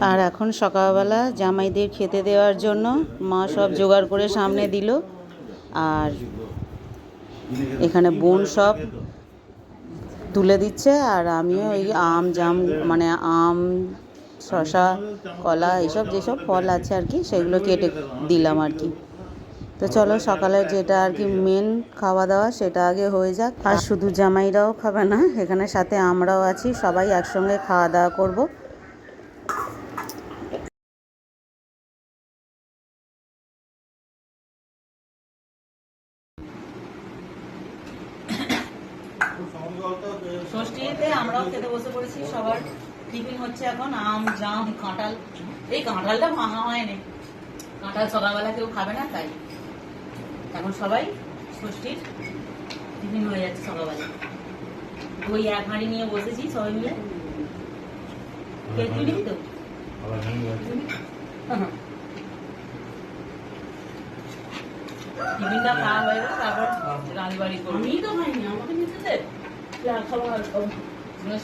আর এখন সকালবেলা জামাইদের খেতে দেওয়ার জন্য মা সব জোগাড় করে সামনে দিল। আর এখানে বোন সব তুলে দিচ্ছে, আর আমিও এই মানে আম, শশা, কলা, এইসব যেসব ফল আছে আর কি সেগুলো কেটে দিলাম আর কি। তো চলো সকালের যেটা আর কি মেন খাওয়া দাওয়া সেটা আগে হয়ে যাক। আর শুধু জামাইরাও খাবে না, এখানে সাথে আমরাও আছি, সবাই একসঙ্গে খাওয়া দাওয়া করবো। ষষ্ঠীতে আমরাও খেতে বসে পড়েছি, সবার টিফিন হচ্ছে এখন আম, জাম, কাঁঠাল। এই কাঁঠালটা ভাঙা হয়নি, কাঁঠাল সকালবেলা কেউ খাবে না, তাই এখন সবাই ষষ্ঠীর টিফিন হয়ে যাচ্ছে সকালবেলা। ওই এক হাঁড়ি নিয়ে বসেছি সবাই মিলে। তুই নিবি তো? টিফিনটা খাওয়া হয়ে গেল, তারপর রাজবাড়ি করবো। আমি তো খাইনি, আমাকে নিতে দে।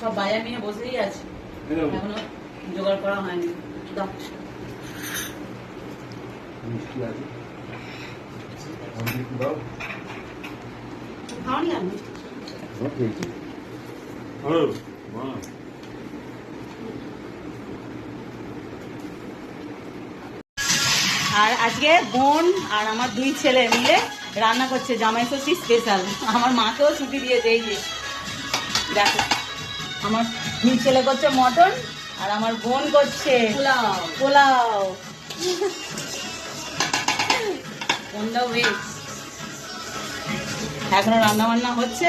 সব বাজার নিয়ে বসেই আছে, এখনো জোগাড় করা হয়নি। খাওয়ানি আমি আর আজকে বোন আর আমার দুই ছেলে মিলে রান্না করছে জামাই ষষ্ঠী স্পেশাল। আমার মাকেও ছুটি দিয়েছে। এই যে দেখো, আমার দুই ছেলে করছে মটন আর আমার বোন করছে পোলাও। এখনো রান্না বান্না হচ্ছে,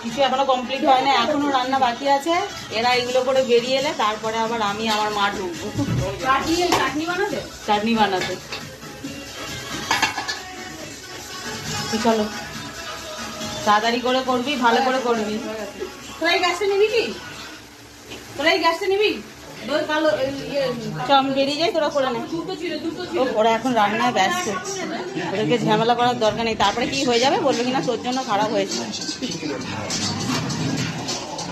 কিছু এখনো কমপ্লিট হয় না, এখনো রান্না বাকি আছে। এরা এগুলো করে বেরিয়ে এলে তারপরে আবার আমি আমার মা ঢুকবো চাটনি বানাতে। চলো তাড়াতাড়ি করে করবি, ভালো করে করবি। তোরা এই গ্যাসটা নিবি কি? তোরা এই গ্যাসটা নিবি? আমি বেরিয়ে যাই, তোরা করে নে। ওরা এখন রান্নায় ব্যস্ত, ওদেরকে ঝামেলা করার দরকার নেই। তারপরে কি হয়ে যাবে বলবে কিনা তোর জন্য খারাপ হয়েছে।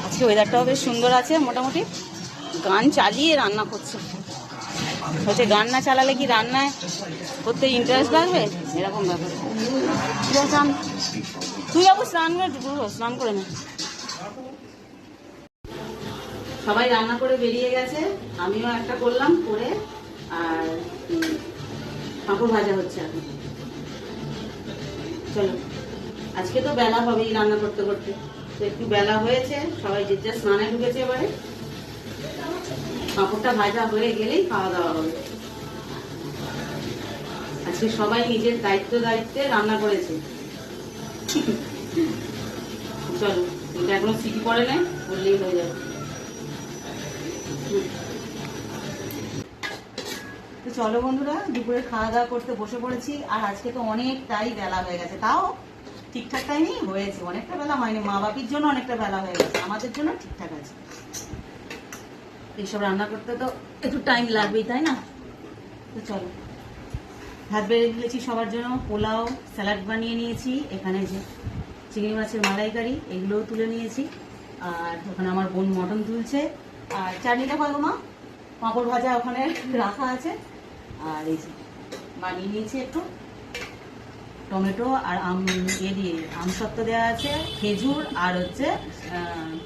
আজকে ওয়েদারটাও বেশ সুন্দর আছে, মোটামুটি গান চালিয়ে রান্না করছে। হচ্ছে গান না চালালে কি রান্নায় করতে ইন্টারেস্ট লাগবে, এরকম ব্যাপার। তুই বাবু স্নান করে নে। সবাই রান্না করে বেরিয়ে গেছে, আমিও একটা করলাম করে। আর পাঁপড় ভাজা হচ্ছে এখন। চলো আজকে তো বেলা হবেই রান্না করতে করতে, তো একটু বেলা হয়েছে, সবাই যে যা স্নানে ঢুকেছে। এবারে পাঁপড়টা ভাজা হয়ে গেলেই খাওয়া দাওয়া হবে। আজকে সবাই নিজের দায়িত্বে রান্না করেছে। চলো এটা এখনো সিটি পড়ে নেই, বললেই হয়ে যাবে। তো চলো বন্ধুরা, দুপুরে খাওয়া দাওয়া করতে বসে পড়েছি। আর আজকে তো অনেকটাই বেলা হয়ে গেছে, তাও ঠিকঠাক টাইমেই হয়েছে, অনেকটা বেলা হয়নি। মা বাপির জন্য অনেকটা বেলা হয়ে গেছে, আমাদের জন্য ঠিকঠাক আছে। এইসব রান্না করতে তো একটু টাইম লাগবেই, তাই না? তো চলো, ভাত বেড়ে দিয়েছি সবার জন্য, পোলাও, স্যালাড বানিয়ে নিয়েছি, এখানে যে চিংড়ি মাছের মালাইকারি এগুলোও তুলে নিয়েছি। আর ওখানে আমার বোন মটন তুলছে। আর চাটনিটা পাবো মা, পাঁপড় ভাজা ওখানে রাখা আছে। আর এই যে বানিয়ে নিয়েছি একটু টমেটো আর আম দিয়ে আমসত্ত্ব দেওয়া আছে, খেজুর আর হচ্ছে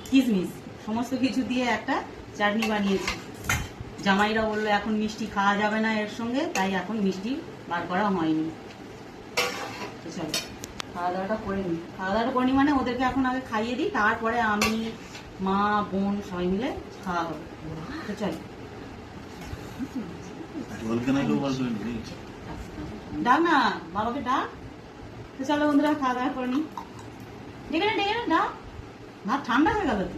কিশমিশ, সমস্ত কিছু দিয়ে একটা চাটনি বানিয়েছি। জামাইরা বললো এখন মিষ্টি খাওয়া যাবে না এর সঙ্গে, তাই এখন মিষ্টি বার করা হয়নি। তো চলো খাওয়া দাওয়াটা করে নিই মানে ওদেরকে এখন আগে খাইয়ে দিই, তারপরে আমি, মা, বোন সবাই মিলে খাওয়া হবে। তো চলো ডাক না বাবাকে ডাক। তো চলো বন্ধুরা খাওয়া দাওয়া করে নিই। ডেকে না ডাক, ভাত ঠান্ডা হয়ে গেল তো।